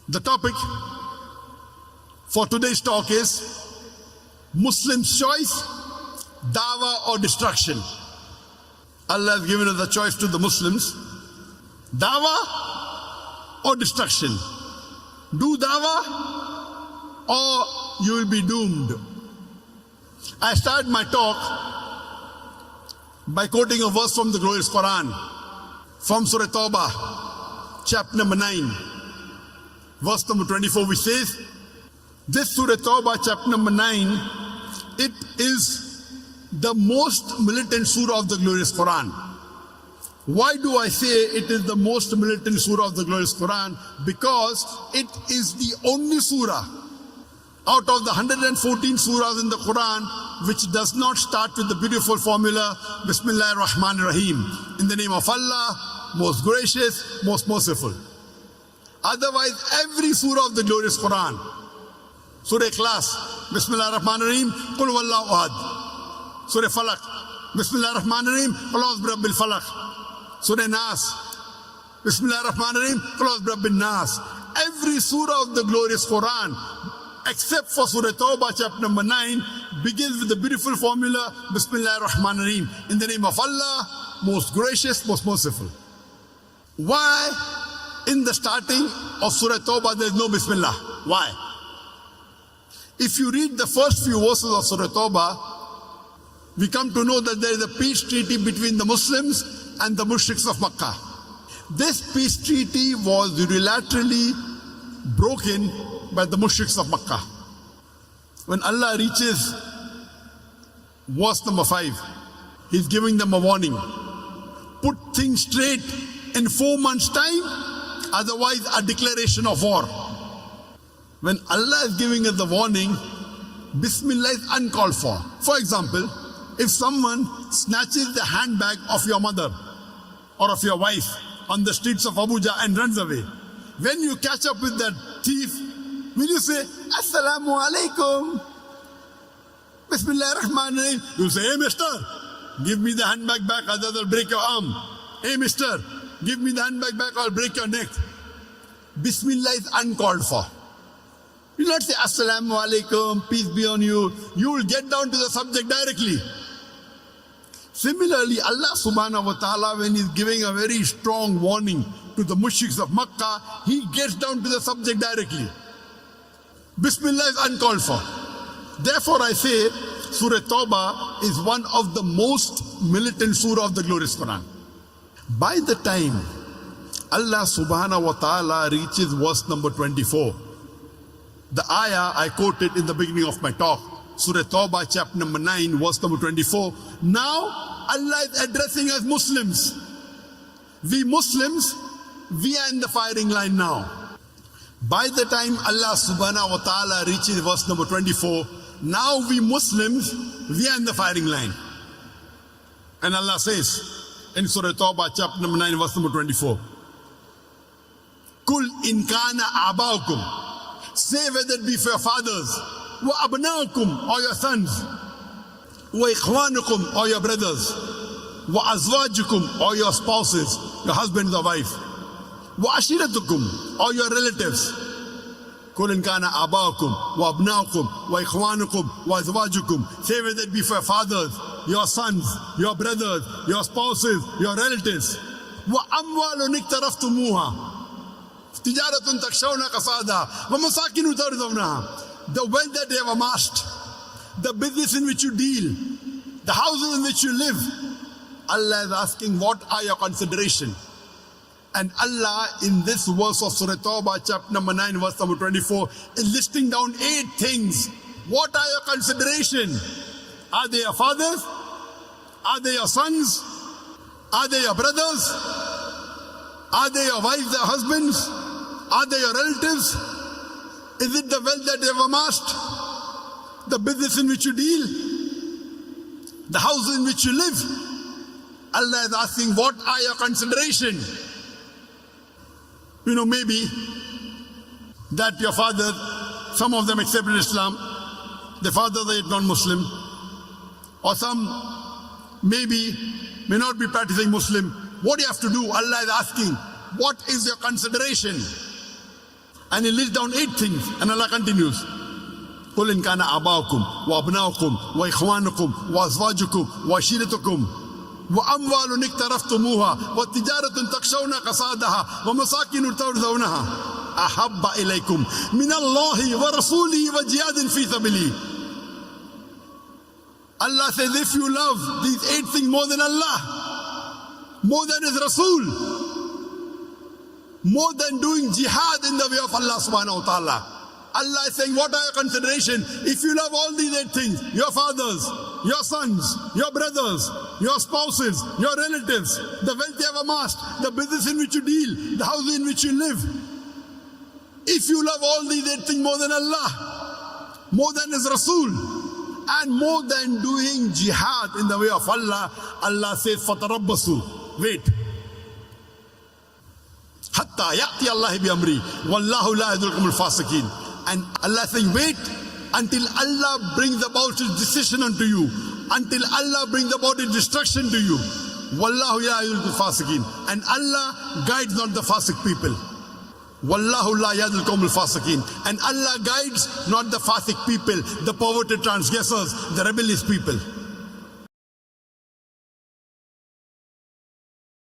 The topic for today's talk is Muslim's choice, Dawah or destruction. Allah has given us the choice to the Muslims, Dawah or destruction. Do Dawah or you will be doomed. I start my talk by quoting a verse from the glorious Quran, from Surah Tawbah, chapter number 9, verse number 24, which says, this Surah Tawbah, chapter number 9, it is the most militant surah of the glorious Quran. Why do I say it is the most militant surah of the glorious Quran? Because it is the only surah out of the 114 surahs in the Quran which does not start with the beautiful formula, Bismillahir Rahmanir Rahim, in the name of Allah, most gracious, most merciful. Otherwise, every surah of the glorious Quran, Surah Ikhlas, Bismillahir Rahmanir Rahim, Qul Huwallahu Ahad. Surah Falaq, Bismillahir Rahmanir Rahim, Qul A'udhu Birabbil Falaq. Surah Nas, Bismillahir Rahmanir Rahim, Qul A'udhu Birabbin Nas. Every surah of the glorious Quran, except for Surah Tawbah, chapter number 9, begins with the beautiful formula, Bismillahir Rahmanir Rahim, in the name of Allah, most gracious, most merciful. Why in the starting of Surah Tawbah there is no Bismillah? Why? If you read the first few verses of Surah Tawbah, we come to know that there is a peace treaty between the Muslims and the mushriks of Makkah. This peace treaty was unilaterally broken by the mushriks of Makkah. When Allah reaches verse number 5, He's giving them a warning. Put things straight in 4 months' time, otherwise a declaration of war. When Allah is giving us the warning, Bismillah is uncalled for. For example, if someone snatches the handbag of your mother or of your wife on the streets of Abuja and runs away, when you catch up with that thief, will you say, Assalamu alaikum, Bismillah ar-Rahman ar-Rahim? You say, hey mister, give me the handbag back, otherwise I'll break your arm. Hey mister, give me the handbag back or I'll break your neck. Bismillah is uncalled for. You will not say, Assalamu alaikum, peace be on you. You will get down to the subject directly. Similarly, Allah subhanahu wa ta'ala, when He's giving a very strong warning to the mushriks of Makkah, He gets down to the subject directly. Bismillah is uncalled for. Therefore I say, Surah Tawbah is one of the most militant surah of the glorious Quran. By the time Allah subhanahu wa ta'ala reaches verse number 24, the ayah I quoted in the beginning of my talk, Surah Tawbah, chapter number 9, verse number 24. Now Allah is addressing us Muslims. We Muslims, we are in the firing line now. By the time Allah subhanahu wa ta'ala reaches verse number 24, now we Muslims, we are in the firing line. And Allah says in Surah Tawbah, chapter number 9, verse number 24, Kul in kana abaukum. Say whether it be for your fathers, wa abnaukum, or your sons, wa ikhwanukum, or your brothers, wa azwajukum, or your spouses, your husbands or wife, wa ashiratukum, or your relatives. Kul in kana abaukum, wa abnaukum, wa ikhwanukum, wa azwajukum. Say whether it be for your fathers, your sons, your brothers, your spouses, your relatives. Wa amwalun iktaraftumuha. Tijaratun takshawna kasada, wa masakinu tardawnaha. The wealth that they have amassed, the business in which you deal, the houses in which you live. Allah is asking, what are your consideration? And Allah in this verse of Surah Tawbah, chapter number 9, verse number 24, is listing down 8 things. What are your consideration? Are they your fathers? Are they your sons? Are they your brothers? Are they your wives, their husbands? Are they your relatives? Is it the wealth that they have amassed? The business in which you deal? The house in which you live? Allah is asking, what are your consideration? You know, maybe that your father, some of them accepted Islam, their fathers are non-Muslim, or some maybe may not be practicing Muslim. What do you have to do? Allah is asking, what is your consideration? And he lists down 8 things, and Allah continues. قل إن كان آباؤكم وأبناؤكم وإخوانكم وأزواجكم وعشيرتكم وأموال اقترفتموها وتجارة تخشون كسادها ومساكن ترضونها أحب إليكم من الله ورسوله وجهاد في سبيله. Allah says, if you love these 8 things more than Allah, more than His Rasul, more than doing jihad in the way of Allah subhanahu wa ta'ala, Allah is saying, what are your consideration? If you love all these 8 things, your fathers, your sons, your brothers, your spouses, your relatives, the wealth you have amassed, the business in which you deal, the house in which you live. If you love all these 8 things more than Allah, more than His Rasul, and more than doing jihad in the way of Allah, Allah says, فَتَرَبَّصُوا, wait. حَتَّى يَأْتِيَ اللَّهِ بِأَمْرِهِ وَاللَّهُ لَا يَهْدِي الْقَوْمَ الْفَاسِقِينَ. And Allah is saying, wait until Allah brings about His decision unto you, until Allah brings about His destruction to you. Wallahu la yahdil fasiqin. And Allah guides not the fasiq people. Wallahu la yahdil qawmul fasiqin. And Allah guides not the fasiq people, the perverted transgressors, the rebellious people.